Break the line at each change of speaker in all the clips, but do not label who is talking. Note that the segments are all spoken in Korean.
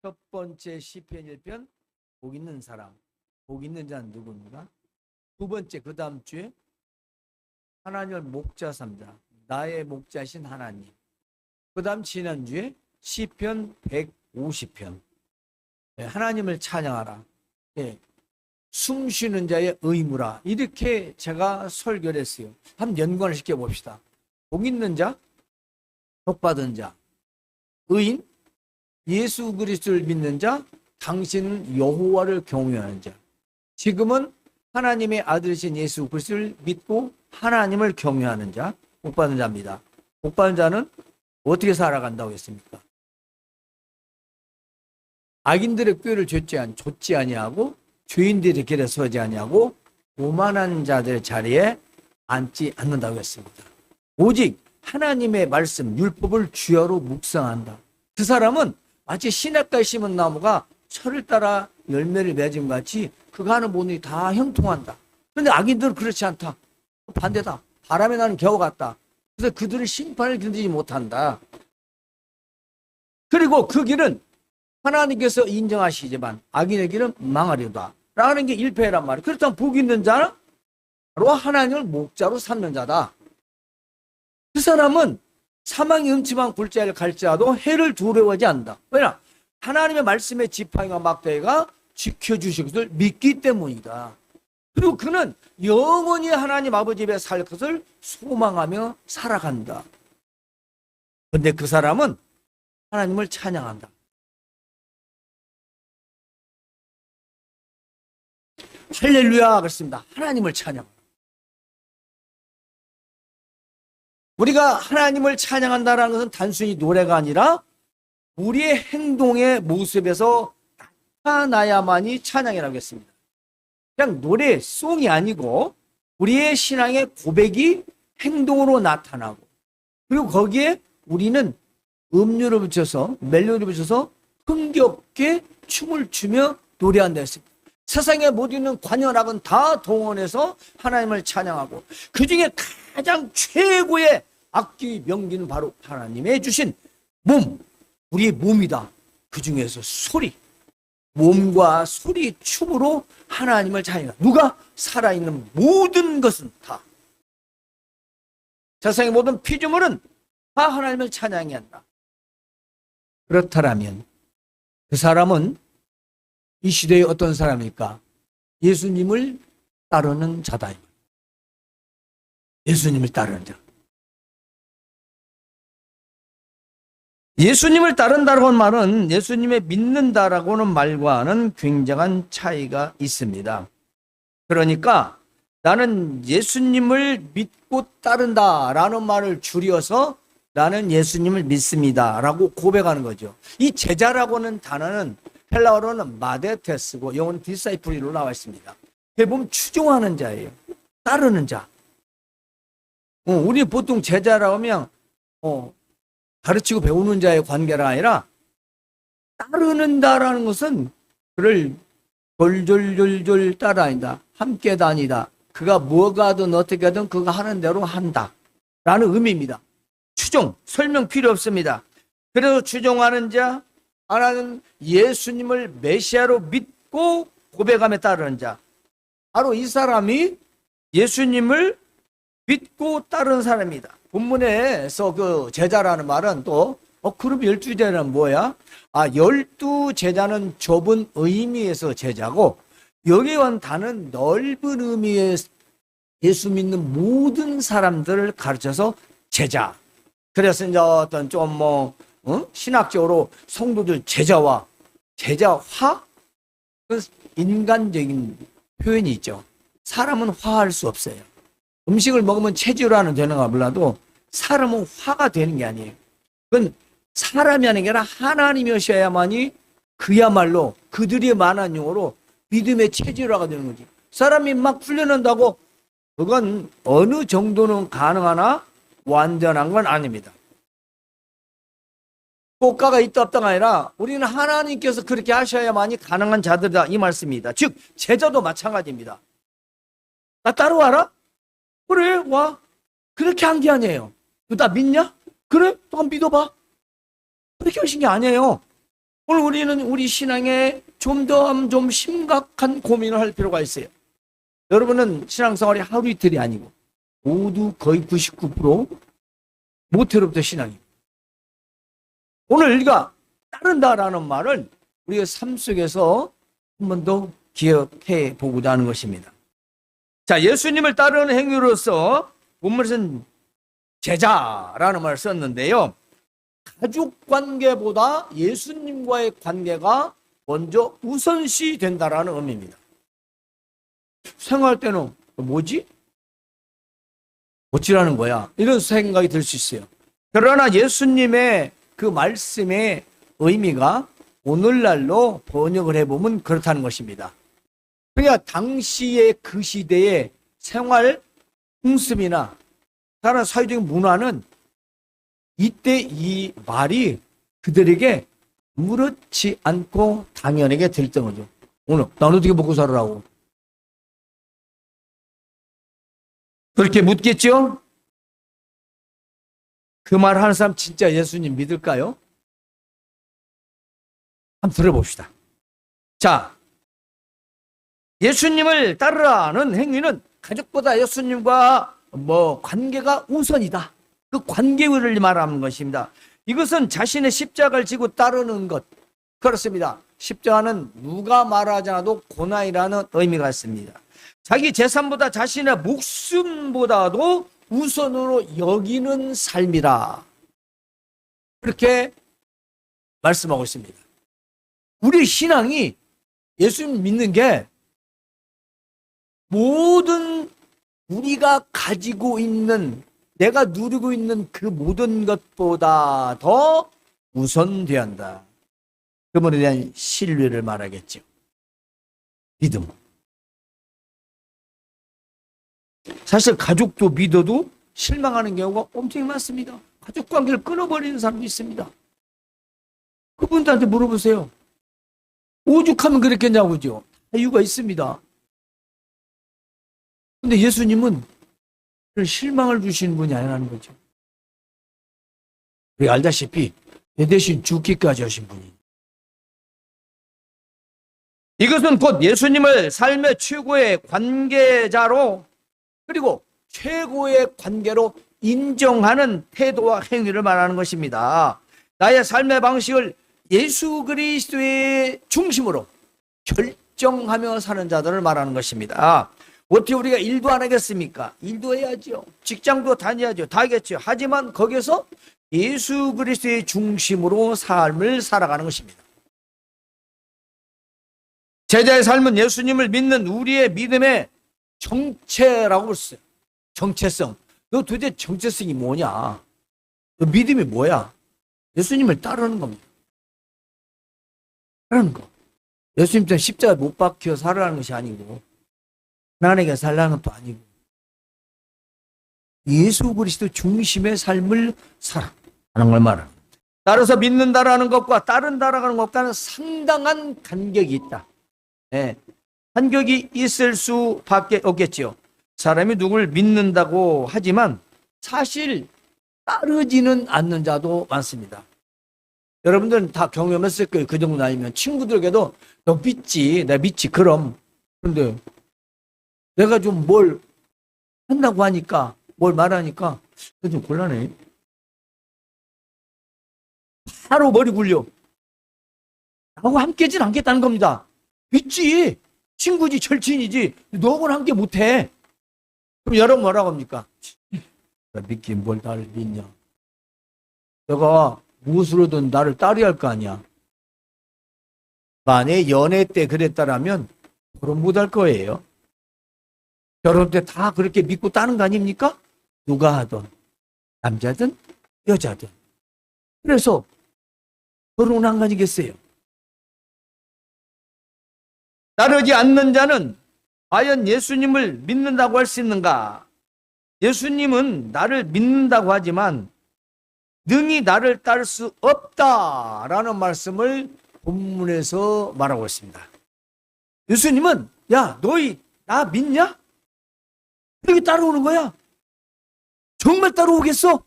첫 번째 시편 1편 복 있는 사람, 복 있는 자는 누구입니까? 두 번째 그 다음 주에 하나님을 목자 삼자, 나의 목자신 하나님. 그 다음 지난주에 시편 150편 하나님을 찬양하라, 숨 쉬는 자의 의무라, 이렇게 제가 설교를 했어요. 한번 연관을 시켜봅시다. 복 있는 자, 복 받은 자, 의인, 예수 그리스도를 믿는 자, 당신은 여호와를 경외하는 자. 지금은 하나님의 아들이신 예수 그리스도를 믿고 하나님을 경외하는 자, 복 받는 자입니다. 복 받는 자는 어떻게 살아간다고 했습니까? 악인들의 꾀를 좇지 아니하고 죄인들의 길에 서지 아니하고 오만한 자들의 자리에 앉지 않는다고 했습니다. 오직 하나님의 말씀, 율법을 주야로 묵상한다. 그 사람은 마치 시냇가에 심은 나무가 철을 따라 열매를 맺은 같이 그가 하는 모든 일이 다 형통한다. 그런데 악인들은 그렇지 않다. 반대다. 바람에 나는 겨우 같다. 그래서 그들의 심판을 견디지 못한다. 그리고 그 길은 하나님께서 인정하시지만 악인의 길은 망하리로다 라는 게 1패란 말이에요. 그렇다면 복 있는 자는 바로 하나님을 목자로 삼는 자다. 그 사람은 사망의 음침한 굴자를 갈지라도 해를 두려워하지 않는다. 왜냐? 하나님의 말씀의 지팡이와 막대가 지켜주실 것을 믿기 때문이다. 그리고 그는 영원히 하나님 아버지 집에 살 것을 소망하며 살아간다. 그런데 그 사람은 하나님을 찬양한다. 할렐루야 그렇습니다. 하나님을 찬양. 우리가 하나님을 찬양한다는 것은 단순히 노래가 아니라 우리의 행동의 모습에서 나타나야만이 찬양이라고 했습니다. 그냥 노래, 송이 아니고 우리의 신앙의 고백이 행동으로 나타나고, 그리고 거기에 우리는 음료를 붙여서, 멜로디를 붙여서 흥겹게 춤을 추며 노래한다 했습니다. 세상의 모든 관현악은 다 동원해서 하나님을 찬양하고, 그 중에 가장 최고의 악기 명기는 바로 하나님의 주신 몸, 우리의 몸이다. 그 중에서 소리, 몸과 소리, 춤으로 하나님을 찬양한다. 누가? 살아있는 모든 것은 다, 세상의 모든 피조물은 다 하나님을 찬양해야 한다. 그렇다면 그 사람은 이 시대의 어떤 사람일까? 예수님을 따르는 자다. 예수님을 따르는 자. 예수님을 따른다라고 하는 말은 예수님을 믿는다라고는 말과는 굉장한 차이가 있습니다. 그러니까 나는 예수님을 믿고 따른다라는 말을 줄여서 나는 예수님을 믿습니다라고 고백하는 거죠. 이 제자라고는 단어는 헬라어로는 마데테스고 영어는 디사이플리로 나와 있습니다. 대부분 추종하는 자예요. 따르는 자. 우리 보통 제자라고 하면 가르치고 배우는 자의 관계가 아니라 따르는다라는 것은 그를 졸졸졸졸 따라다닌다. 함께 다니다. 그가 뭐가 하든 어떻게 하든 그가 하는 대로 한다 라는 의미입니다. 추종, 설명 필요 없습니다. 그래서 추종하는 자, 하나는 예수님을 메시아로 믿고 고백함에 따르는 자, 바로 이 사람이 예수님을 믿고 따르는 사람입니다. 본문에서 그 제자라는 말은 또 그럼 12제자는 뭐야? 12제자는 좁은 의미에서 제자고, 여기 온 단은 넓은 의미의 예수 믿는 모든 사람들을 가르쳐서 제자. 그래서 이제 어떤 좀 신학적으로 성도들 제자화, 그 인간적인 표현이 있죠. 사람은 화할 수 없어요. 음식을 먹으면 체질화는 되는가 몰라도 사람은 화가 되는 게 아니에요. 그건 사람이 아니라 하나님이셔야만이 그야말로 그들이 말한 용어로 믿음의 체질화가 되는 거지. 사람이 막 훈련한다고 그건 어느 정도는 가능하나 완전한 건 아닙니다. 효과가 있다 없다가 아니라 우리는 하나님께서 그렇게 하셔야만이 가능한 자들이다 이 말씀입니다. 즉 제자도 마찬가지입니다. 나 따라와라? 그래 와. 그렇게 한 게 아니에요. 너 나 믿냐? 그래? 너 믿어봐. 그렇게 하신 게 아니에요. 오늘 우리는 우리 신앙에 좀 심각한 고민을 할 필요가 있어요. 여러분은 신앙생활이 하루 이틀이 아니고 모두 거의 99% 모태로부터 신앙입니다. 오늘 우리가 따른다라는 말을 우리가 삶 속에서 한 번 더 기억해 보고자 하는 것입니다. 자, 예수님을 따르는 행위로서 본문에서는 제자라는 말을 썼는데요. 가족 관계보다 예수님과의 관계가 먼저 우선시 된다라는 의미입니다. 생각할 때는 뭐지? 어찌라는 거야? 이런 생각이 들 수 있어요. 그러나 예수님의 그 말씀의 의미가 오늘날로 번역을 해보면 그렇다는 것입니다. 그러니까 당시의 그 시대의 생활 풍습이나 다른 사회적인 문화는 이때 이 말이 그들에게 무렇지 않고 당연하게 들던 거죠. 오늘 난 어떻게 먹고 살으라고? 그렇게 묻겠죠? 그 말 하는 사람 진짜 예수님 믿을까요? 한번 들어봅시다. 자, 예수님을 따르라는 행위는 가족보다 예수님과 관계가 우선이다. 그 관계를 말하는 것입니다. 이것은 자신의 십자가를 지고 따르는 것. 그렇습니다. 십자가는 누가 말하지 않아도 고난이라는 의미가 있습니다. 자기 재산보다 자신의 목숨보다도 우선으로 여기는 삶이라. 그렇게 말씀하고 있습니다. 우리 신앙이 예수님 믿는 게 모든 우리가 가지고 있는 내가 누리고 있는 그 모든 것보다 더 우선되어야 한다. 그분에 대한 신뢰를 말하겠죠. 믿음. 사실 가족도 믿어도 실망하는 경우가 엄청 많습니다. 가족 관계를 끊어버리는 사람도 있습니다. 그분들한테 물어보세요. 오죽하면 그랬겠냐고죠. 이유가 있습니다. 근데 예수님은 실망을 주시는 분이 아니라는 거죠. 우리가 알다시피 내 대신 죽기까지 하신 분이. 이것은 곧 예수님을 삶의 최고의 관계자로 그리고 최고의 관계로 인정하는 태도와 행위를 말하는 것입니다. 나의 삶의 방식을 예수 그리스도의 중심으로 결정하며 사는 자들을 말하는 것입니다. 어떻게 우리가 일도 안 하겠습니까? 일도 해야죠. 직장도 다녀야죠. 다 하겠죠. 하지만 거기서 예수 그리스도의 중심으로 삶을 살아가는 것입니다. 제자의 삶은 예수님을 믿는 우리의 믿음의 정체라고 했어요. 정체성. 너 도대체 정체성이 뭐냐? 너 믿음이 뭐야? 예수님을 따르는 겁니다. 따르는 거. 예수님 때문에 십자가에 못 박혀 살아가는 것이 아니고 하나님께 살라는 것도 아니고 예수 그리스도 중심의 삶을 살아가는 걸 말합니다. 따라서 믿는다라는 것과 따른다라는 것과는 상당한 간격이 있다. 네. 간격이 있을 수밖에 없겠지요. 사람이 누굴 믿는다고 하지만 사실 따르지는 않는 자도 많습니다. 여러분들은 다 경험했을 거예요. 그 정도 나이면 친구들에게도 너 믿지? 나 믿지. 그럼. 그런데 내가 좀 뭘 한다고 하니까 뭘 말하니까 좀 곤란해. 바로 머리 굴려. 나하고 함께진 않겠다는 겁니다. 믿지. 친구지, 절친이지. 너하고는 함께 못해. 그럼 여러분 뭐라고 합니까? 믿긴 뭘 나를 믿냐. 내가 무엇으로든 나를 따르야 할 거 아니야. 만약에 연애 때 그랬다라면 결혼 못할 거예요. 결혼 때 다 그렇게 믿고 따는 거 아닙니까? 누가 하든 남자든 여자든. 그래서 결혼 안 가지겠어요. 따르지 않는 자는 과연 예수님을 믿는다고 할 수 있는가? 예수님은 나를 믿는다고 하지만 능히 나를 따를 수 없다라는 말씀을 본문에서 말하고 있습니다. 예수님은 야 너희 나 믿냐? 이렇게 따라오는 거야. 정말 따라오겠어?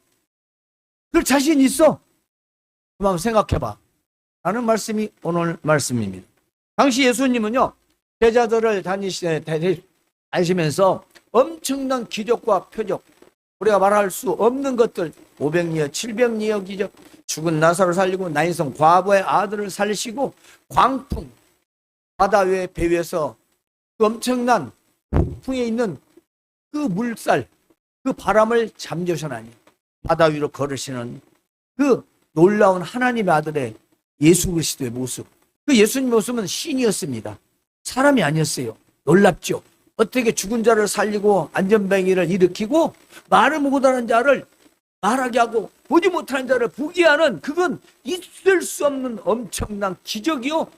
그럴 자신 있어? 그럼 한번 생각해봐. 라는 말씀이 오늘 말씀입니다. 당시 예수님은요, 제자들을 다니시면서 엄청난 기적과 표적, 우리가 말할 수 없는 것들, 500리어, 700리어 기적, 죽은 나사로를 살리고 나인성 과부의 아들을 살리시고 광풍, 바다 위에 배 위에서 그 엄청난 풍에 있는 그 물살, 그 바람을 잠재우셔나니 바다 위로 걸으시는 그 놀라운 하나님의 아들의 예수 그리스도의 모습, 그 예수님 모습은 신이었습니다. 사람이 아니었어요. 놀랍죠. 어떻게 죽은 자를 살리고 안전뱅이를 일으키고 말을 못하는 자를 말하게 하고 보지 못하는 자를 보게 하는, 그건 있을 수 없는 엄청난 기적이요,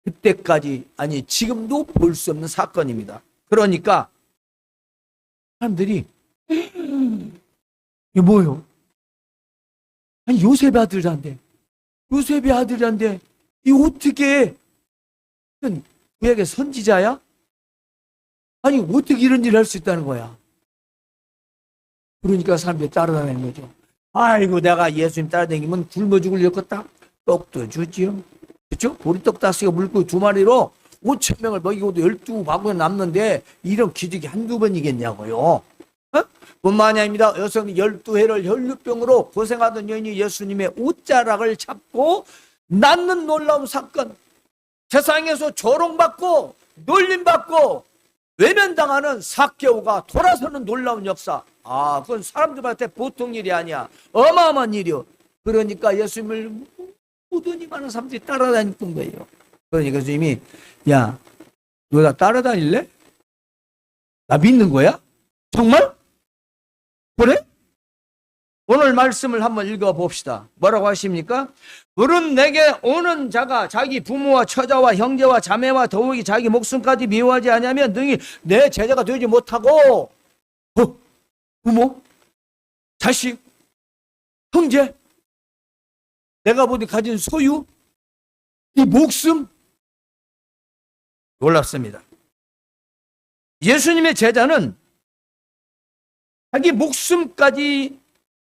그때까지 아니 지금도 볼 수 없는 사건입니다. 그러니까 사람들이 이게 뭐예요? 아니 요셉의 아들인데 이 어떻게 그에게 선지자야? 아니 어떻게 이런 일을 할 수 있다는 거야? 그러니까 사람들이 따라다니는 거죠. 아이고 내가 예수님 따라다니면 굶어 죽을 렸겠다. 떡도 주지요. 그렇죠? 보리떡 5개 물고 2마리로 5,000명을 먹이고도 12바구니 남는데 이런 기적이 한두 번이겠냐고요. 뿐만이 아닙니다. 여성 12해를 혈루병으로 고생하던 여인이 예수님의 옷자락을 잡고 낫는 놀라운 사건, 세상에서 조롱받고 놀림받고 외면당하는 삭개오가 돌아서는 놀라운 역사. 그건 사람들한테 보통 일이 아니야. 어마어마한 일이요. 그러니까 예수님을 무던히 많은 사람들이 따라다녔던 거예요. 그러니까 예수님이 야, 너 나 따라다닐래? 나 믿는 거야? 정말? 그래? 오늘 말씀을 한번 읽어봅시다. 뭐라고 하십니까? 물은 내게 오는 자가 자기 부모와 처자와 형제와 자매와 더욱이 자기 목숨까지 미워하지 아니하면 능히 내 제자가 되지 못하고, 부모, 자식, 형제, 내가 보니 가진 소유, 이 목숨, 놀랍습니다. 예수님의 제자는 자기 목숨까지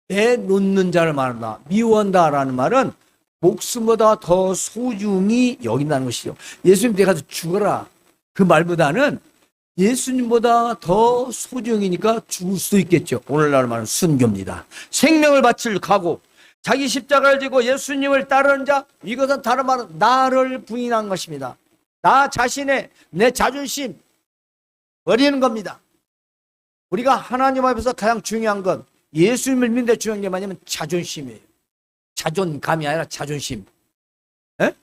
내놓는 자를 말한다. 미워한다라는 말은 목숨보다 더 소중히 여긴다는 것이죠. 예수님 때 가서 죽어라, 그 말보다는 예수님보다 더 소중이니까 죽을 수도 있겠죠. 오늘날 말은 순교입니다. 생명을 바칠 각오, 자기 십자가를 지고 예수님을 따르는 자, 이것은 다른 말은 나를 부인한 것입니다. 나 자신의 내 자존심 버리는 겁니다. 우리가 하나님 앞에서 가장 중요한 건, 예수님을 믿는 데 중요한 게 뭐냐면 자존심이에요. 자존감이 아니라 자존심. 에?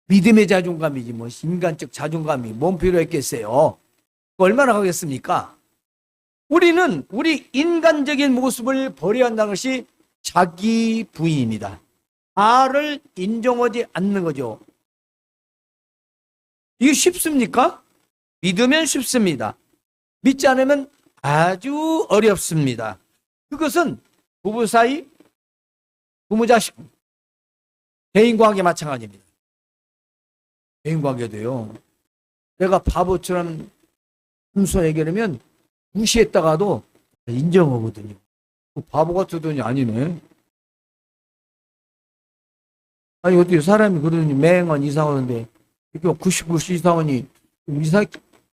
믿음의 자존감이지 뭐 인간적 자존감이 뭔 필요했겠어요. 얼마나 가겠습니까? 우리는 우리 인간적인 모습을 버려야 한다는 것이 자기 부인입니다. 나를 인정하지 않는 거죠. 이게 쉽습니까? 믿으면 쉽습니다. 믿지 않으면 아주 어렵습니다. 그것은 부부 사이, 부모 자식, 대인관계 마찬가지입니다. 대인관계도요, 내가 바보처럼 순서 얘기하면 무시했다가도 인정하거든요. 바보 같으더니 아니네. 아니 어떻게 사람이 그러니 맹한 이상하는데 99시 이상하니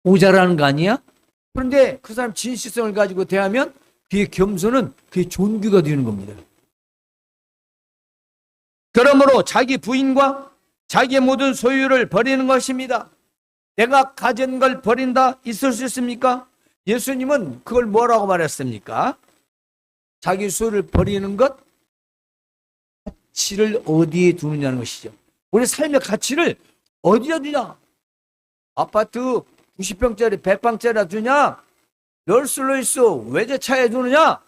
모자라는 거 아니야? 그런데 그 사람 진실성을 가지고 대하면 그의 겸손은 그의 존귀가 되는 겁니다. 그러므로 자기 부인과 자기의 모든 소유를 버리는 것입니다. 내가 가진 걸 버린다, 있을 수 있습니까? 예수님은 그걸 뭐라고 말했습니까? 자기 소유를 버리는 것, 가치를 어디에 두느냐는 것이죠. 우리 삶의 가치를 어디에 두냐? 아파트 90평짜리 100방짜리 두냐? 롤스로이스 외제차에 두느냐?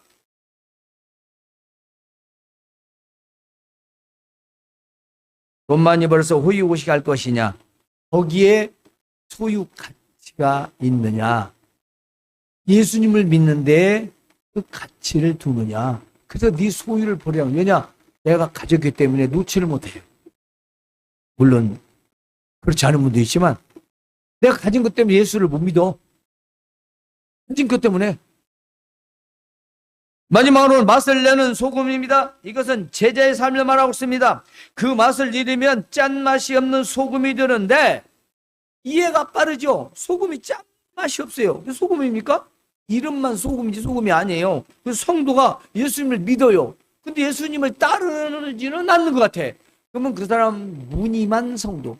돈 많이 벌어서 호의호식이 할 것이냐? 거기에 소유 가치가 있느냐? 예수님을 믿는데 그 가치를 두느냐? 그래서 네 소유를 버리라고. 왜냐? 내가 가졌기 때문에 놓지를 못해요. 물론 그렇지 않은 분도 있지만 내가 가진 것 때문에 예수를 못 믿어. 가진 것 때문에. 마지막으로 맛을 내는 소금입니다. 이것은 제자의 삶을 말하고 있습니다. 그 맛을 잃으면 짠맛이 없는 소금이 되는데, 이해가 빠르죠? 소금이 짠맛이 없어요. 그 소금입니까? 이름만 소금이지 소금이 아니에요. 그 성도가 예수님을 믿어요. 근데 예수님을 따르지는 않는 것 같아. 그러면 그 사람 무늬만 성도.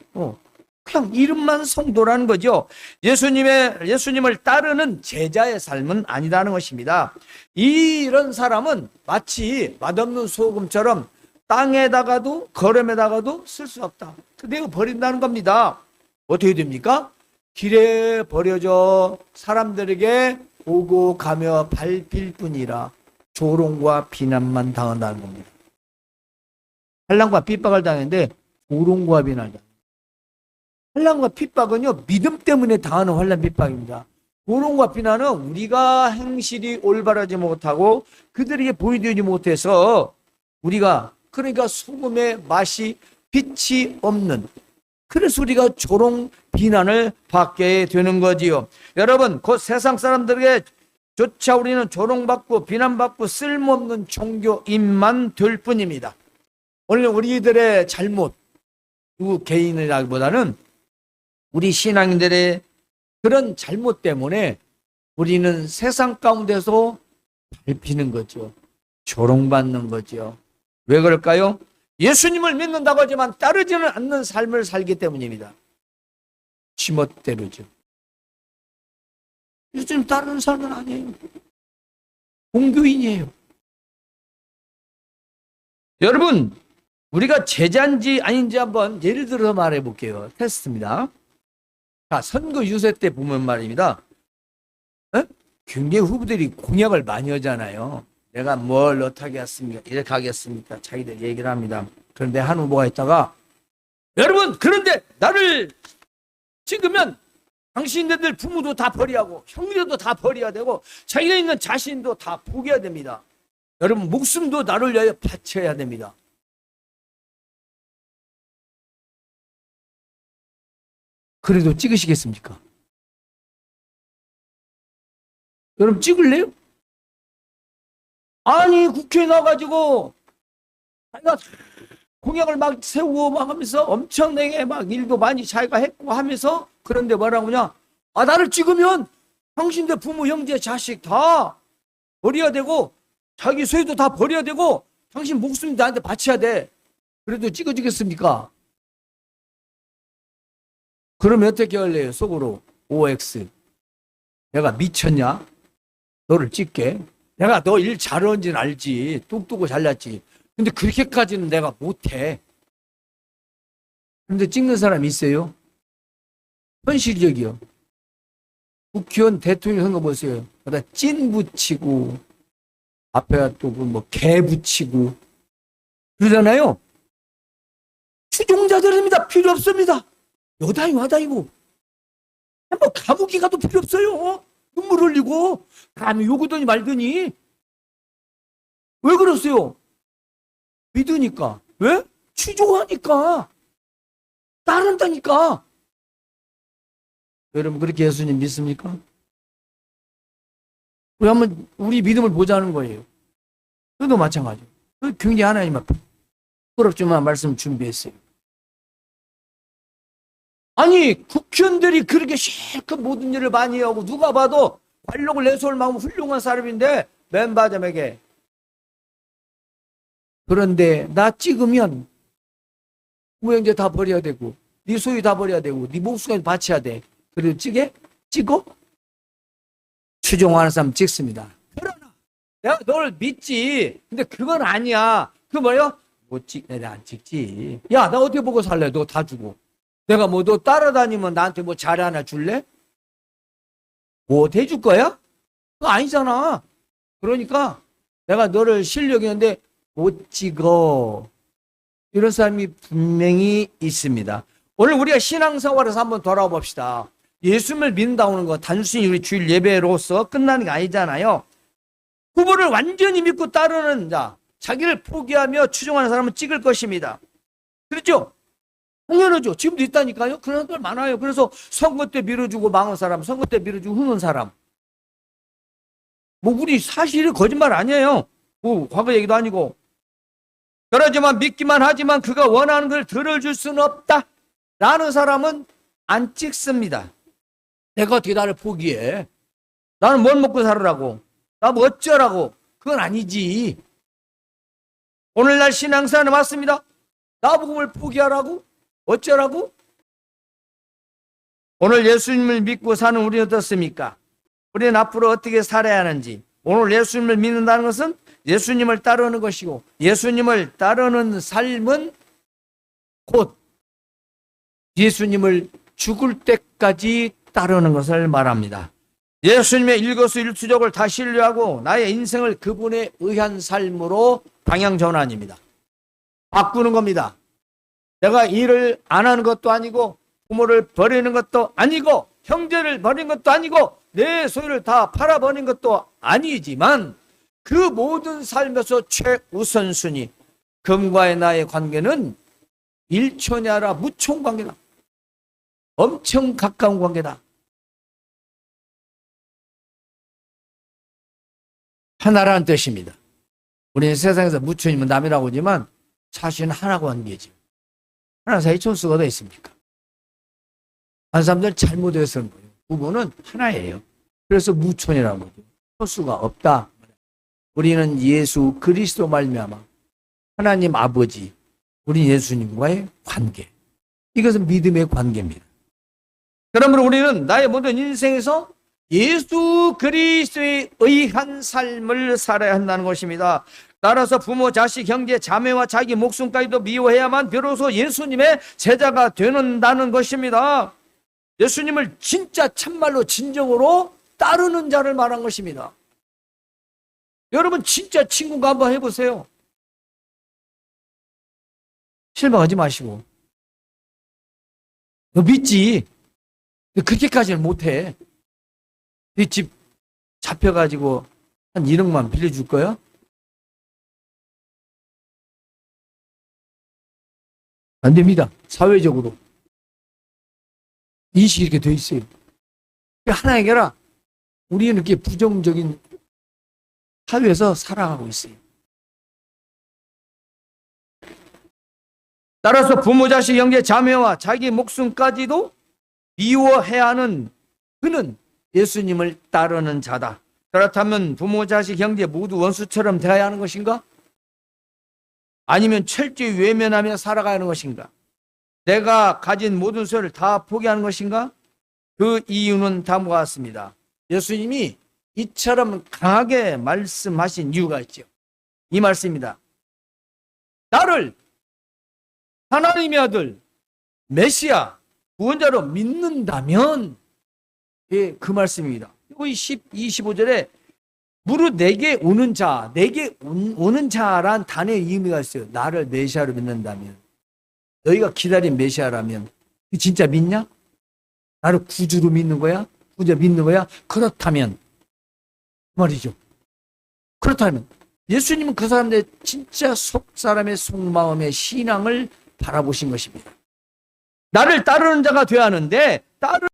그냥 이름만 성도라는 거죠. 예수님을 따르는 제자의 삶은 아니라는 것입니다. 이런 사람은 마치 맛없는 소금처럼 땅에다가도 거름에다가도 쓸 수 없다. 내가 버린다는 겁니다. 어떻게 됩니까? 길에 버려져 사람들에게 오고 가며 밟힐 뿐이라 조롱과 비난만 당한다는 겁니다. 환난과 핍박을 당했는데 조롱과 비난을 당합니다. 환난과 핍박은요, 믿음 때문에 당하는 환난 핍박입니다. 조롱과 비난은 우리가 행실이 올바르지 못하고 그들에게 보여주지 못해서 우리가, 그러니까 소금의 맛이 빛이 없는, 그래서 우리가 조롱 비난을 받게 되는 거지요. 여러분, 곧 세상 사람들에게 조차 우리는 조롱받고 비난받고 쓸모없는 종교인만 될 뿐입니다. 오늘 우리들의 잘못, 누구 개인이라기보다는 우리 신앙인들의 그런 잘못 때문에 우리는 세상 가운데서 밟히는 거죠. 조롱받는 거죠. 왜 그럴까요? 예수님을 믿는다고 하지만 따르지는 않는 삶을 살기 때문입니다. 지멋대로죠. 예수님 따르는 삶은 아니에요. 공교인이에요. 여러분, 우리가 제자인지 아닌지 한번 예를 들어 말해 볼게요. 테스트입니다. 자, 선거 유세 때 보면 말입니다. 굉장히 후보들이 공약을 많이 하잖아요. 내가 뭘 어떻게 하겠습니까? 이렇게 하겠습니까? 자기들 얘기를 합니다. 그런데 한 후보가 있다가, 여러분, 그런데 나를 찍으면 당신네들 부모도 다 버리하고 형제도 다 버려야 되고 자기가 있는 자신도 다 포기해야 됩니다. 여러분, 목숨도 나를 위하여 바쳐야 됩니다. 그래도 찍으시겠습니까? 여러분, 찍을래요? 아니, 국회에 나가지고 자기가 공약을 막 세우고 막 하면서 엄청나게 막 일도 많이 자기가 했고 하면서, 그런데 뭐라고 하냐? 나를 찍으면 당신들 부모, 형제, 자식 다 버려야 되고 자기 소유도 다 버려야 되고 당신 목숨 나한테 바쳐야 돼. 그래도 찍어주겠습니까? 그러면 어떻게 할래요? 속으로 OX. 내가 미쳤냐? 너를 찍게. 내가 너 일 잘하는지는 알지. 똑똑하고 잘났지. 근데 그렇게까지는 내가 못해. 근데 찍는 사람이 있어요? 현실적이요. 국회의원, 대통령 선거 보세요. 그러다 찐 붙이고 앞에 또 뭐 개 붙이고 그러잖아요. 추종자들입니다. 필요 없습니다. 여다이고 하다이고 뭐 감옥에 가도 필요 없어요. 눈물 흘리고 감히 요구더니 말더니. 왜 그러세요? 믿으니까. 왜? 추종하니까. 따른다니까. 여러분, 그렇게 예수님 믿습니까? 우리 한번 우리 믿음을 보자는 거예요. 그도 마찬가지예요. 굉장히 하나님 앞에 부끄럽지만 말씀 준비했어요. 아니, 국회의원들이 그렇게 실컷 모든 일을 많이 하고 누가 봐도 관록을 내세울 만큼 훌륭한 사람인데 맨바닥에. 그런데 나 찍으면 부모형제 다 버려야 되고 네 소유 다 버려야 되고 네 목숨까지 바쳐야 돼. 그래도 찍어? 추종하는 사람 찍습니다. 그러나 내가 너를 믿지. 근데 그건 아니야. 그 뭐예요? 못 찍, 내가 안 찍지. 야, 나 어떻게 보고 살래? 너 다 주고. 내가 뭐 너 따라다니면 나한테 뭐 자리 하나 줄래? 못 해줄 거야? 그거 아니잖아. 그러니까 내가 너를 실력이었는데 못 찍어. 이런 사람이 분명히 있습니다. 오늘 우리가 신앙생활에서 한번 돌아와 봅시다. 예수님을 믿는다는 거 단순히 우리 주일 예배로서 끝나는 게 아니잖아요. 후보를 완전히 믿고 따르는 자, 자기를 포기하며 추종하는 사람은 찍을 것입니다. 그렇죠? 당연하죠. 지금도 있다니까요. 그런 사람들 많아요. 그래서 선거 때 밀어주고 망한 사람, 선거 때 밀어주고 흥한 사람. 뭐 우리 사실이 거짓말 아니에요. 뭐 과거 얘기도 아니고. 그러지만 믿기만 하지만 그가 원하는 걸 들어줄 수는 없다 라는 사람은 안 찍습니다. 내가 어떻게 나를 포기해? 나는 뭘 먹고 살으라고? 나 뭐 어쩌라고? 그건 아니지. 오늘날 신앙생활에 맞습니다. 나보고 뭘 포기하라고? 어쩌라고? 오늘 예수님을 믿고 사는 우리는 어떻습니까? 우리는 앞으로 어떻게 살아야 하는지. 오늘 예수님을 믿는다는 것은 예수님을 따르는 것이고, 예수님을 따르는 삶은 곧 예수님을 죽을 때까지 따르는 것을 말합니다. 예수님의 일거수일투족을 다 신뢰하고 나의 인생을 그분에 의한 삶으로 방향 전환입니다. 바꾸는 겁니다. 내가 일을 안 하는 것도 아니고, 부모를 버리는 것도 아니고, 형제를 버리는 것도 아니고, 내 소유를 다 팔아버린 것도 아니지만, 그 모든 삶에서 최우선순위, 금과의 나의 관계는 일촌이 아니라 무촌 관계다. 엄청 가까운 관계다. 하나라는 뜻입니다. 우리는 세상에서 무촌이면 남이라고 하지만 사실은 하나고 관계지. 하나 사이 촌수가 어디 있습니까? 한 사람들 잘못해서 그런 거예요. 부부는 하나예요. 그래서 무촌이라고 하죠. 촌수가 없다. 우리는 예수 그리스도 말미암아 하나님 아버지, 우리 예수님과의 관계. 이것은 믿음의 관계입니다. 그러므로 우리는 나의 모든 인생에서 예수 그리스도에 의한 삶을 살아야 한다는 것입니다. 따라서 부모, 자식, 형제, 자매와 자기 목숨까지도 미워해야만 비로소 예수님의 제자가 되는다는 것입니다. 예수님을 진짜 참말로 진정으로 따르는 자를 말한 것입니다. 여러분 진짜 친구가 한번 해보세요. 실망하지 마시고. 너 믿지? 너 그렇게까지는 못해. 네 집 잡혀가지고 한 1억만 빌려줄 거야? 안 됩니다. 사회적으로. 인식이 이렇게 돼 있어요. 하나에게라 우리는 이렇게 부정적인 사회에서 살아가고 있어요. 따라서 부모, 자식, 형제, 자매와 자기 목숨까지도 미워해야 하는 그는 예수님을 따르는 자다. 그렇다면 부모, 자식, 형제 모두 원수처럼 대해야 하는 것인가? 아니면 철저히 외면하며 살아가는 것인가? 내가 가진 모든 소유를 다 포기하는 것인가? 그 이유는 다음과 같습니다. 예수님이 이처럼 강하게 말씀하신 이유가 있죠. 이 말씀입니다. 나를 하나님의 아들 메시아 구원자로 믿는다면, 예, 그 말씀입니다. 그리고 25절에 무릇 내게 오는 자, 내게 오는 자란 단어의 의미가 있어요. 나를 메시아로 믿는다면, 너희가 기다린 메시아라면 진짜 믿냐? 나를 구주로 믿는 거야? 구주 믿는 거야? 그렇다면 말이죠. 그렇다면 예수님은 그 사람들의 진짜 속사람의 속마음의 신앙을 바라보신 것입니다. 나를 따르는 자가 되어야 하는데 따르는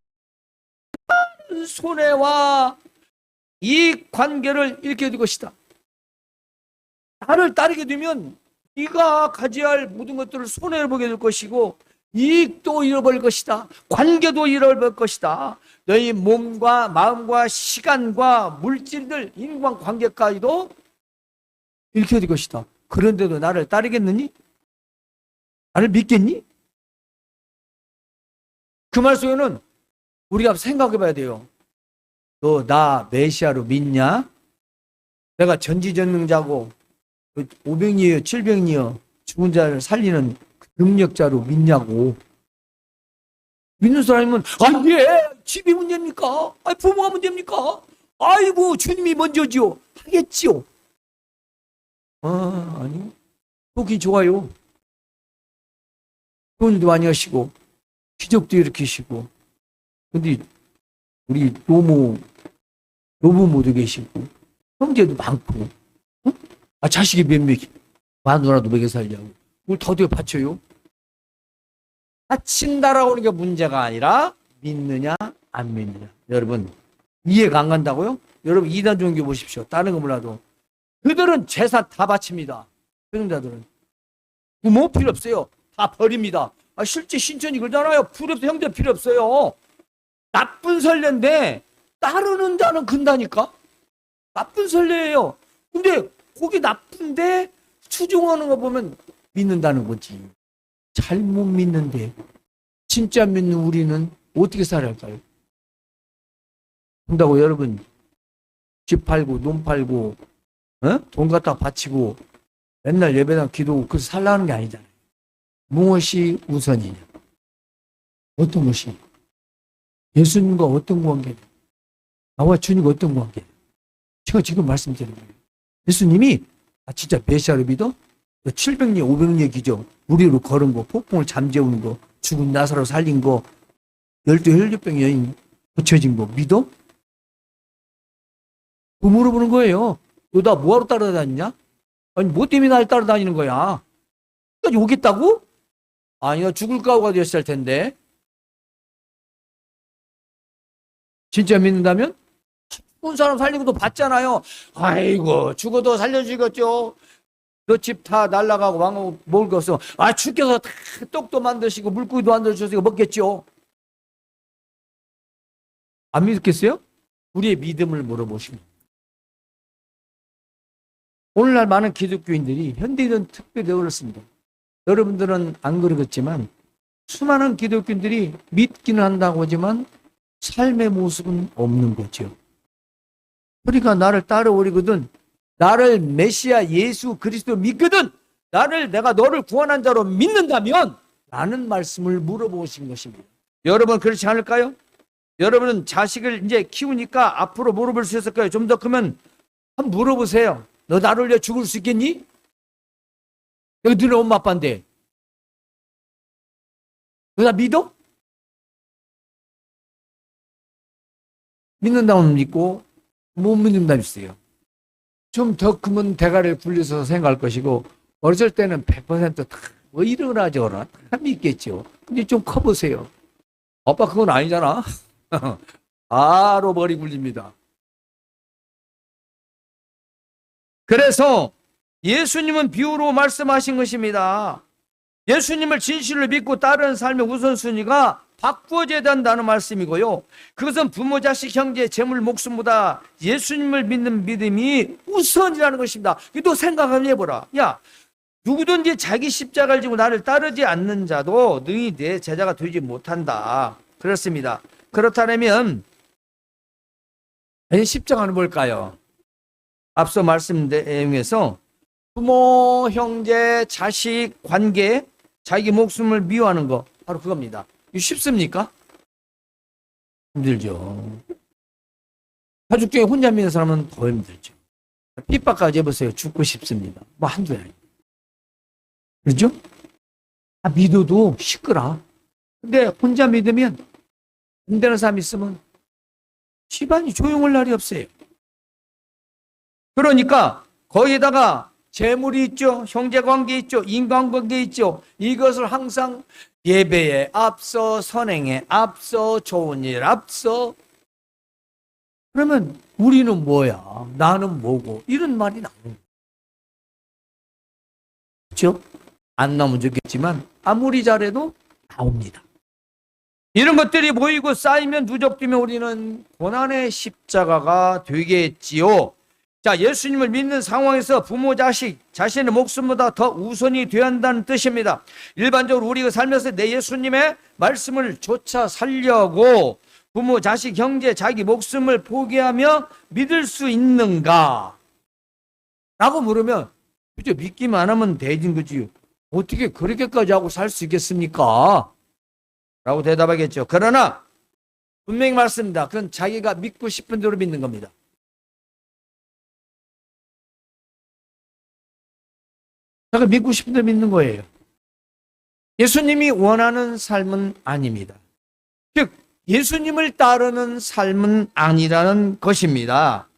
손해와 이 관계를 잃게 될 것이다. 나를 따르게 되면 네가 가져야 할 모든 것들을 손해를 보게 될 것이고 이익도 잃어버릴 것이다. 관계도 잃어버릴 것이다. 너희 몸과 마음과 시간과 물질들, 인간관계까지도 잃게 될 것이다. 그런데도 나를 따르겠느니? 나를 믿겠니? 그 말 속에는 우리가 생각해 봐야 돼요. 너 나 메시아로 믿냐? 내가 전지전능자고 500이에요 700이요 죽은 자를 살리는 능력자로 믿냐고. 믿는 사람이면 예, 집이 문제입니까? 부모가 문제입니까? 아이고 주님이 먼저지요. 하겠지요. 아니요. 보기 좋아요. 좋은 일도 많이 하시고 기적도 일으키시고, 근데 우리 노부모도 계시고 형제도 많고, 자식이 몇 명, 마누라도 먹여 살려고 그걸 더디어 바쳐요. 바친다라고 하는 게 문제가 아니라 믿느냐 안 믿느냐. 여러분 이해가 안 간다고요? 여러분 이단 종교 보십시오. 다른 거 몰라도 그들은 재산 다 바칩니다. 배정자들은 부모 필요 없어요. 다 버립니다. 실제 신천이 그러잖아요. 필요 없어, 형제 필요 없어요. 나쁜 선례인데 따르는 자는 근다니까. 나쁜 선례예요. 근데 거기 나쁜데 추종하는 거 보면 믿는다는 거지. 잘못 믿는데 진짜 믿는 우리는 어떻게 살아야 할까요? 한다고 여러분 집 팔고 돈 팔고 돈 갖다 바치고 맨날 예배당 기도하고 그래서 살라는 게 아니잖아요. 무엇이 우선이냐? 어떤 것이? 예수님과 어떤 관계냐? 나와 주님과 어떤 관계냐? 제가 지금 말씀드리는 거예요. 예수님이 진짜 메시아를 믿어? 700년, 500년 기적, 우리로 걸은 거, 폭풍을 잠재우는 거, 죽은 나사로 살린 거, 12 혈류병 여인 고쳐진 거 믿어? 그 물어보는 거예요. 너 나 뭐하러 따라다니냐? 아니 뭐 때문에 날 따라다니는 거야? 여기 오겠다고? 아니 나 죽을 각오가 되었을 텐데. 진짜 믿는다면? 죽은 사람 살리고 도 봤잖아요. 아이고 죽어도 살려주겠죠. 너 집 다 날라가고 왕하고 먹을 거 없어. 주께서 다 떡도 만드시고 물고기도 만들어주시고 먹겠죠. 안 믿겠어요? 우리의 믿음을 물어보시면. 오늘날 많은 기독교인들이 현대인은 특별히 그렇습니다. 여러분들은 안 그러겠지만 수많은 기독교인들이 믿기는 한다고 하지만 삶의 모습은 없는 거죠. 그러니까 나를 따라오리거든, 나를 메시아 예수 그리스도 믿거든, 내가 너를 구원한 자로 믿는다면 라는 말씀을 물어보신 것입니다. 여러분 그렇지 않을까요? 여러분은 자식을 이제 키우니까 앞으로 물어볼 수 있을 거예요. 좀 더 크면 한번 물어보세요. 너 나를 위해 죽을 수 있겠니? 여기 너네 엄마 아빠인데 너 나 믿어? 믿는다면 믿고 못 믿는다면 있어요. 좀 더 크면 대가리를 굴려서 생각할 것이고 어렸을 때는 100%다 뭐 이러나 저러나 다 믿겠죠. 근데 좀 커보세요. 아빠 그건 아니잖아. 바로 머리 굴립니다. 그래서 예수님은 비유로 말씀하신 것입니다. 예수님을 진실로 믿고 따르는 삶의 우선순위가 바꾸어져야 된다는 말씀이고요. 그것은 부모, 자식, 형제, 재물, 목숨보다 예수님을 믿는 믿음이 우선이라는 것입니다. 또 생각 한번 해보라. 야, 누구든지 자기 십자가를 지고 나를 따르지 않는 자도 너희 내 제자가 되지 못한다. 그렇습니다. 그렇다면 십자가는 뭘까요? 앞서 말씀 내용에서 부모, 형제, 자식, 관계, 자기 목숨을 미워하는 거 바로 그겁니다. 이거 쉽습니까? 힘들죠. 가족 중에 혼자 믿는 사람은 더 힘들죠. 핍박까지 해보세요. 죽고 싶습니다. 뭐 한두 아니에요. 그렇죠? 믿어도 시끄러. 근데 혼자 믿으면 안 되는 사람 있으면 집안이 조용할 날이 없어요. 그러니까 거기에다가 재물이 있죠. 형제관계 있죠. 인간관계 있죠. 이것을 항상 예배에 앞서, 선행에 앞서, 좋은 일 앞서. 그러면 우리는 뭐야? 나는 뭐고? 이런 말이 나오는 거예요. 그렇죠? 안 나오면 좋겠지만 아무리 잘해도 나옵니다. 이런 것들이 모이고 쌓이면 누적되면 우리는 고난의 십자가가 되겠지요. 자, 예수님을 믿는 상황에서 부모, 자식, 자신의 목숨보다 더 우선이 되어야 한다는 뜻입니다. 일반적으로 우리가 살면서 내 예수님의 말씀을 쫓아 살려고 부모, 자식, 형제, 자기 목숨을 포기하며 믿을 수 있는가? 라고 물으면 그죠? 믿기만 하면 되는 거지. 어떻게 그렇게까지 하고 살 수 있겠습니까? 라고 대답하겠죠. 그러나 분명히 말씀입니다. 그건 자기가 믿고 싶은 대로 믿는 겁니다. 자기가 믿고 싶은 대로 믿는 거예요. 예수님이 원하는 삶은 아닙니다. 즉 예수님을 따르는 삶은 아니라는 것입니다.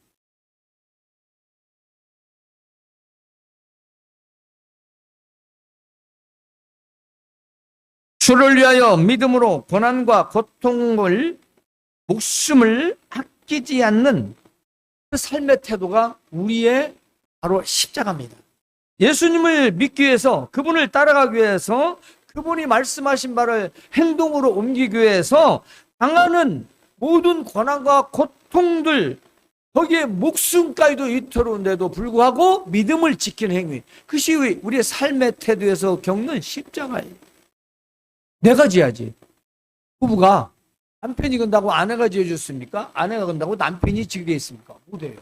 주를 위하여 믿음으로 고난과 고통을 목숨을 아끼지 않는 그 삶의 태도가 우리의 바로 십자가입니다. 예수님을 믿기 위해서, 그분을 따라가기 위해서, 그분이 말씀하신 바를 행동으로 옮기기 위해서 당하는 모든 고난과 고통들, 거기에 목숨까지도 이토록인데도 불구하고 믿음을 지키는 행위, 그것이 우리의 삶의 태도에서 겪는 십자가예요. 내가 지어야지. 부부가 남편이 건다고 아내가 지어줬습니까? 아내가 건다고 남편이 지게 있습니까? 못해요.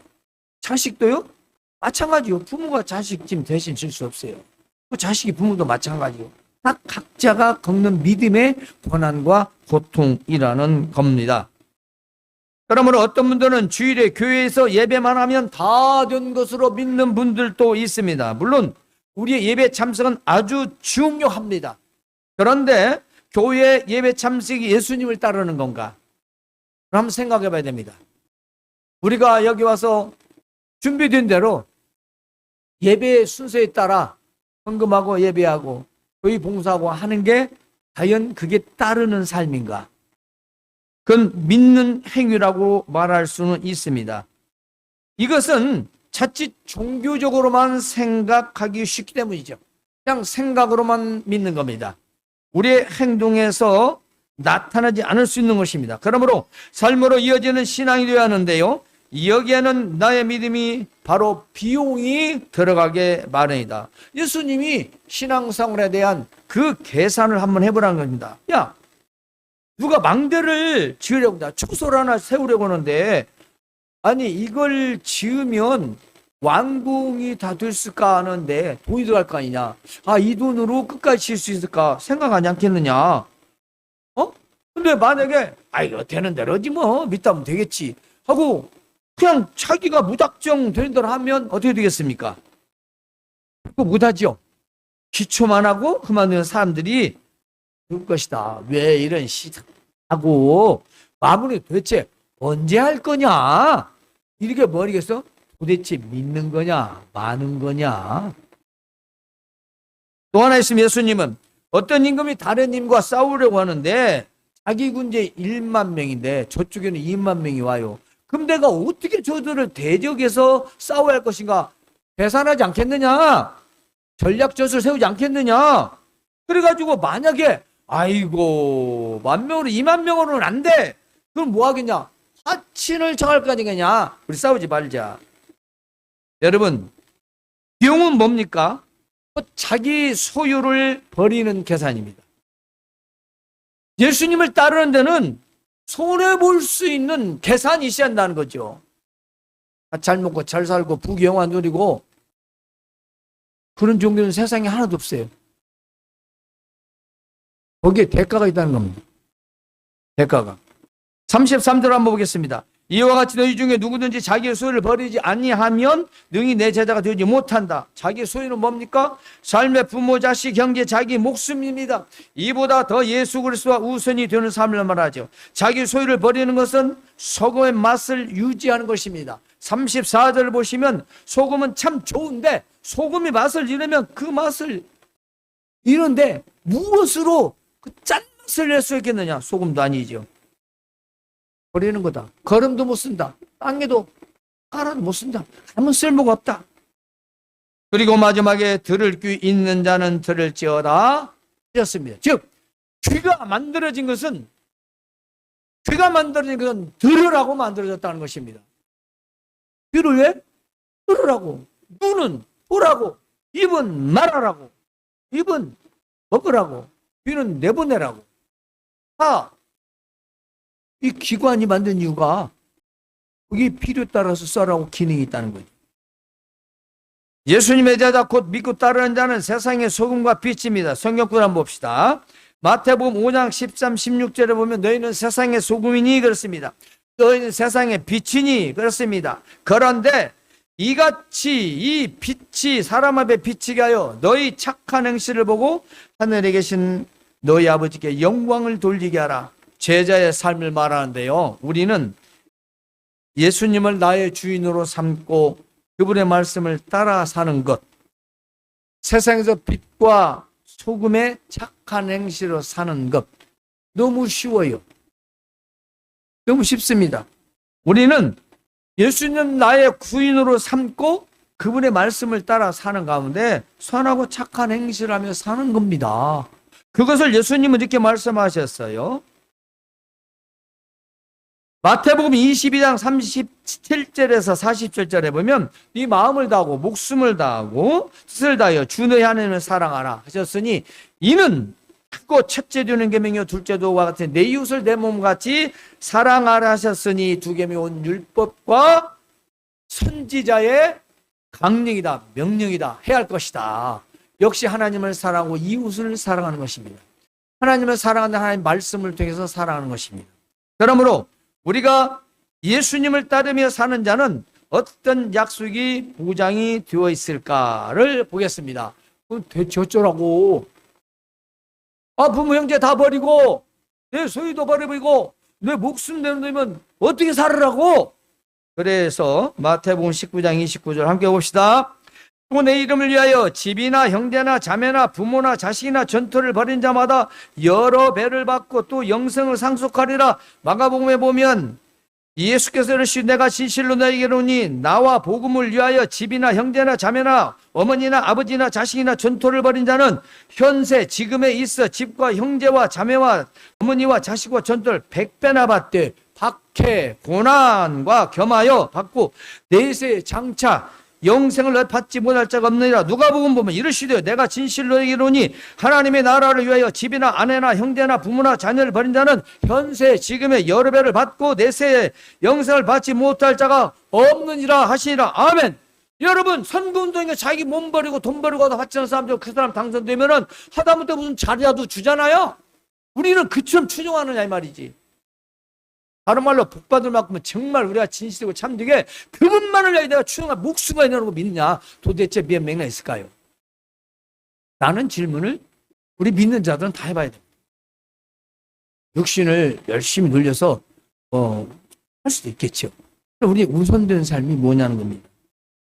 자식도요? 마찬가지요. 부모가 자식 짐 대신 질 수 없어요. 그 자식이 부모도 마찬가지요. 딱 각자가 겪는 믿음의 고난과 고통이라는 겁니다. 그러므로 어떤 분들은 주일에 교회에서 예배만 하면 다 된 것으로 믿는 분들도 있습니다. 물론 우리의 예배 참석은 아주 중요합니다. 그런데 교회 예배 참석이 예수님을 따르는 건가? 그럼 한번 생각해 봐야 됩니다. 우리가 여기 와서 준비된 대로 예배의 순서에 따라 헌금하고 예배하고 교회 봉사하고 하는 게 과연 그게 따르는 삶인가? 그건 믿는 행위라고 말할 수는 있습니다. 이것은 자칫 종교적으로만 생각하기 쉽기 때문이죠. 그냥 생각으로만 믿는 겁니다. 우리의 행동에서 나타나지 않을 수 있는 것입니다. 그러므로 삶으로 이어지는 신앙이 되어야 하는데요, 여기에는 나의 믿음이 바로 비용이 들어가게 마련이다. 예수님이 신앙생활에 대한 그 계산을 한번 해보라는 겁니다. 야, 누가 망대를 지으려고 한다. 초소를 하나 세우려고 하는데, 아니 이걸 지으면 완공이 다 됐을까 하는데 돈이 들어갈 거 아니냐. 아, 이 돈으로 끝까지 지을 수 있을까 생각하지 않겠느냐. 근데 만약에 이거 되는 대로지 뭐 믿다면 되겠지 하고 그냥 자기가 무작정 되는 대로 하면 어떻게 되겠습니까? 그거 못하죠. 기초만 하고 그만두는 사람들이 그럴 것이다. 왜 이런 하고 마무리 도대체 언제 할 거냐? 이렇게 뭐겠어? 도대체 믿는 거냐? 마는 거냐? 또 하나 있으면 예수님은 어떤 임금이 다른 임금과 싸우려고 하는데 자기 군제 1만 명인데 저쪽에는 2만 명이 와요. 그럼 내가 어떻게 저들을 대적해서 싸워야 할 것인가? 계산하지 않겠느냐? 전략전술을 세우지 않겠느냐? 그래가지고 만약에 아이고 10,000명으로 20,000명으로는 안 돼. 그럼 뭐 하겠냐? 화친을 정할 거 아니겠냐? 우리 싸우지 말자. 여러분, 비용은 뭡니까? 자기 소유를 버리는 계산입니다. 예수님을 따르는 데는 손해볼 수 있는 계산이 있어야 한다는 거죠. 잘 먹고 잘 살고 부귀영화 누리고 그런 종교는 세상에 하나도 없어요. 거기에 대가가 있다는 겁니다. 대가가. 33절 한번 보겠습니다. 이와 같이 너희 중에 누구든지 자기의 소유를 버리지 아니하면 능히 내 제자가 되지 못한다. 자기의 소유는 뭡니까? 삶의 부모, 자식, 형제, 자기 목숨입니다. 이보다 더 예수 그리스도와 우선이 되는 삶을 말하죠. 자기 소유를 버리는 것은 소금의 맛을 유지하는 것입니다. 34절을 보시면 소금은 참 좋은데 소금이 맛을 잃으면 그 맛을 잃는데 무엇으로 그 짠맛을 낼 수 있겠느냐? 소금도 아니죠. 버리는 거다. 거름도 못 쓴다. 땅에도 하나도 못 쓴다. 아무 쓸모가 없다. 그리고 마지막에 들을 귀 있는 자는 들을지어다 하셨습니다. 즉 귀가 만들어진 것은 들으라고 만들어졌다는 것입니다. 귀를 왜? 들으라고. 눈은 보라고. 입은 말하라고. 입은 먹으라고. 귀는 내보내라고. 이 기관이 만든 이유가 그게 필요에 따라서 써라고 기능이 있다는 거죠. 예수님의 제자 곧 믿고 따르는 자는 세상의 소금과 빛입니다. 성경구를 한번 봅시다. 마태복음 5장 13, 16절에 보면 너희는 세상의 소금이니 그렇습니다. 너희는 세상의 빛이니 그렇습니다. 그런데 이같이 이 빛이 사람 앞에 비치게 하여 너희 착한 행실을 보고 하늘에 계신 너희 아버지께 영광을 돌리게 하라. 제자의 삶을 말하는데요, 우리는 예수님을 나의 주인으로 삼고 그분의 말씀을 따라 사는 것, 세상에서 빛과 소금의 착한 행실로 사는 것 너무 쉬워요. 너무 쉽습니다. 우리는 예수님 나의 구인으로 삼고 그분의 말씀을 따라 사는 가운데 선하고 착한 행실을 하며 사는 겁니다. 그것을 예수님은 이렇게 말씀하셨어요. 마태복음 22장 37절에서 47절에 보면 네 마음을 다하고 목숨을 다하고 뜻을 다하여 주 너희 하나님을 사랑하라 하셨으니 이는 크고 첫째 되는 계명이요 둘째도 와 같은 내 이웃을 내 몸같이 사랑하라 하셨으니 두 계명이 온 율법과 선지자의 강령이다, 명령이다, 해야 할 것이다. 역시 하나님을 사랑하고 이웃을 사랑하는 것입니다. 하나님을 사랑하는 하나님의 말씀을 통해서 사랑하는 것입니다. 그러므로 우리가 예수님을 따르며 사는 자는 어떤 약속이 보장이 되어 있을까를 보겠습니다. 그럼 대체 어쩌라고? 부모 형제 다 버리고 내 소유도 버려버리고 내 목숨 내놓으면 어떻게 살으라고? 그래서 마태복음 19장 29절 함께 봅시다. 또 내 이름을 위하여 집이나 형제나 자매나 부모나 자식이나 전토를 벌인 자마다 여러 배를 받고 또 영생을 상속하리라. 마가복음에 보면 예수께서 이르시되 내가 진실로 너희에게 이르노니 나와 복음을 위하여 집이나 형제나 자매나 어머니나 아버지나 자식이나 전토를 벌인 자는 현세 지금에 있어 집과 형제와 자매와 어머니와 자식과 전토를 100배나 받되 박해 고난과 겸하여 받고 내세 장차 영생을 받지 못할 자가 없느니라. 누가복음 보면 이르시되 내가 진실로 너희에게 이르노니 하나님의 나라를 위하여 집이나 아내나 형제나 부모나 자녀를 버린 자는 현세 지금의 여러 배를 받고 내세에 영생을 받지 못할 자가 없느니라 하시니라. 아멘. 여러분, 선거운동에 자기 몸 버리고 돈 버리고 하다 받치는 사람들 그 사람 당선되면은 하다못해 무슨 자리라도 주잖아요. 우리는 그처럼 추종하느냐 이 말이지. 다른 말로 복받을 만큼은 정말 우리가 진실이고 참되게 그분만을 위해 내가 추종할 목숨을 내놓고 믿느냐. 도대체 몇 명이나 있을까요? 라는 질문을 우리 믿는 자들은 다 해봐야 됩니다. 육신을 열심히 늘려서 할 수도 있겠죠. 우리 우선된 삶이 뭐냐는 겁니다.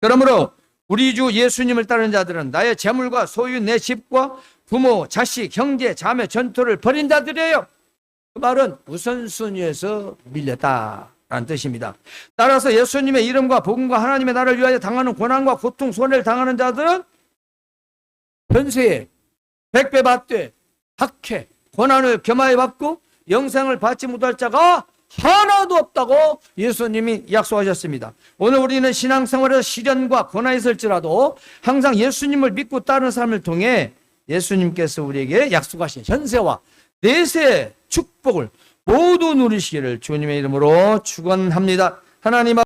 그러므로 우리 주 예수님을 따르는 자들은 나의 재물과 소유 내 집과 부모, 자식, 형제, 자매, 전토를 버린 자들이에요. 그 말은 우선순위에서 밀렸다라는 뜻입니다. 따라서 예수님의 이름과 복음과 하나님의 나라를 위하여 당하는 고난과 고통, 손해를 당하는 자들은 현세에 100배 받되 박해, 고난을 겸하여 받고 영생을 받지 못할 자가 하나도 없다고 예수님이 약속하셨습니다. 오늘 우리는 신앙생활에서 시련과 고난이 있을지라도 항상 예수님을 믿고 따르는 삶을 통해 예수님께서 우리에게 약속하신 현세와 내세의 축복을 모두 누리시기를 주님의 이름으로 축원합니다. 하나님